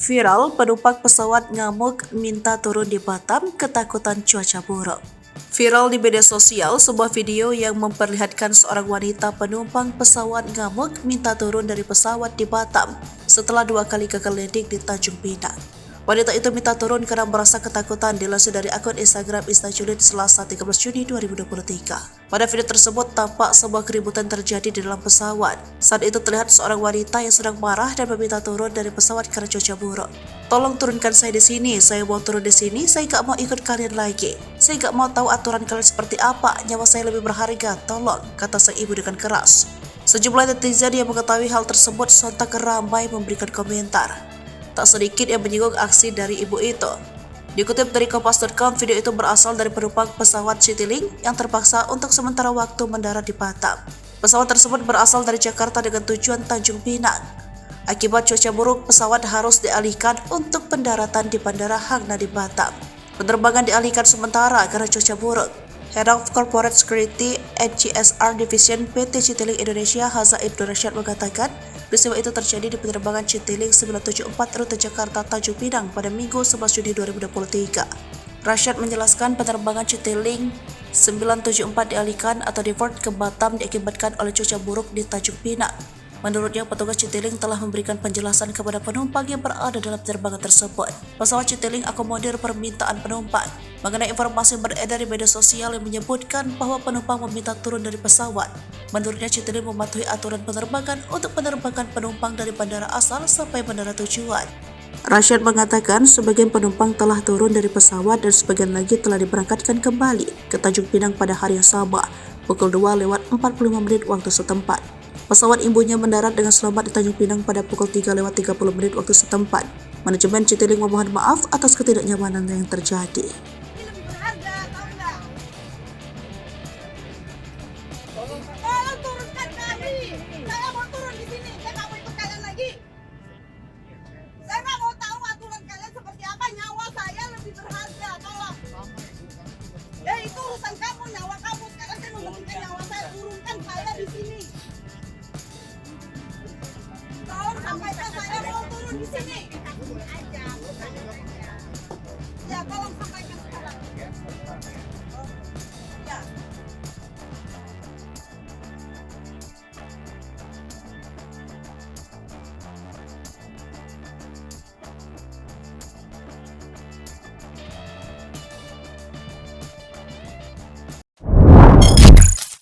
Viral, penumpang pesawat ngamuk minta turun di Batam, ketakutan cuaca buruk. Viral di media sosial, sebuah video yang memperlihatkan seorang wanita penumpang pesawat ngamuk minta turun dari pesawat di Batam setelah 2 kali gagal landing di Tanjung Pinang. Wanita itu minta turun karena merasa ketakutan, dilansir dari akun Instagram Instajulit Selasa 13 Juni 2023. Pada video tersebut tampak sebuah keributan terjadi di dalam pesawat. Saat itu terlihat seorang wanita yang sedang marah dan meminta turun dari pesawat karena cuaca buruk. "Tolong turunkan saya di sini, saya mau turun di sini, saya gak mau ikut kalian lagi. Saya gak mau tahu aturan kalian seperti apa, nyawa saya lebih berharga, tolong," kata sang ibu dengan keras. Sejumlah netizen yang mengetahui hal tersebut sontak ramai memberikan komentar. Tak sedikit yang menyinggung aksi dari ibu itu. Dikutip dari Kompas.com, video itu berasal dari penumpang pesawat Citylink yang terpaksa untuk sementara waktu mendarat di Batam. Pesawat tersebut berasal dari Jakarta dengan tujuan Tanjung Pinang. Akibat cuaca buruk, pesawat harus dialihkan untuk pendaratan di Bandara Hang Nadiem Batam. Penerbangan dialihkan sementara karena cuaca buruk. Head of Corporate Security and CSR Division PT Citylink Indonesia, Haza Ibnu Rashad, mengatakan peristiwa itu terjadi di penerbangan Citylink 974 rute Jakarta Tanjung Pinang pada Minggu 11 Juni 2023. Rashad menjelaskan penerbangan Citylink 974 dialihkan atau divert ke Batam diakibatkan oleh cuaca buruk di Tanjung Pinang. Menurutnya, petugas Citylink telah memberikan penjelasan kepada penumpang yang berada dalam penerbangan tersebut. Pesawat Citylink akomodir permintaan penumpang. Mengenai informasi beredar di media sosial yang menyebutkan bahwa penumpang meminta turun dari pesawat, menurutnya Citylink mematuhi aturan penerbangan untuk menerbangkan penumpang dari bandara asal sampai bandara tujuan. Rashad mengatakan sebagian penumpang telah turun dari pesawat dan sebagian lagi telah diberangkatkan kembali ke Tanjung Pinang pada hari yang sama, pukul 2:45 waktu setempat. Pesawat ibunya mendarat dengan selamat di Tanjung Pinang pada pukul 3:30 waktu setempat. Manajemen Citylink memohon maaf atas ketidaknyamanan yang terjadi. Tolong turunkan kami. Saya mau turun di sini. Saya nggak mau ikut kalian lagi. Saya nggak mau tahu aturan kalian seperti apa. Nyawa saya lebih berharga. Tolong. Ya itu urusan kamu, nyawa kamu. Sekarang saya mementingkan nyawa saya. Turunkan saya di sini. Tolong sampaikan saya mau turun di sini. Ya, tolong sampaikan sekarang. Ya.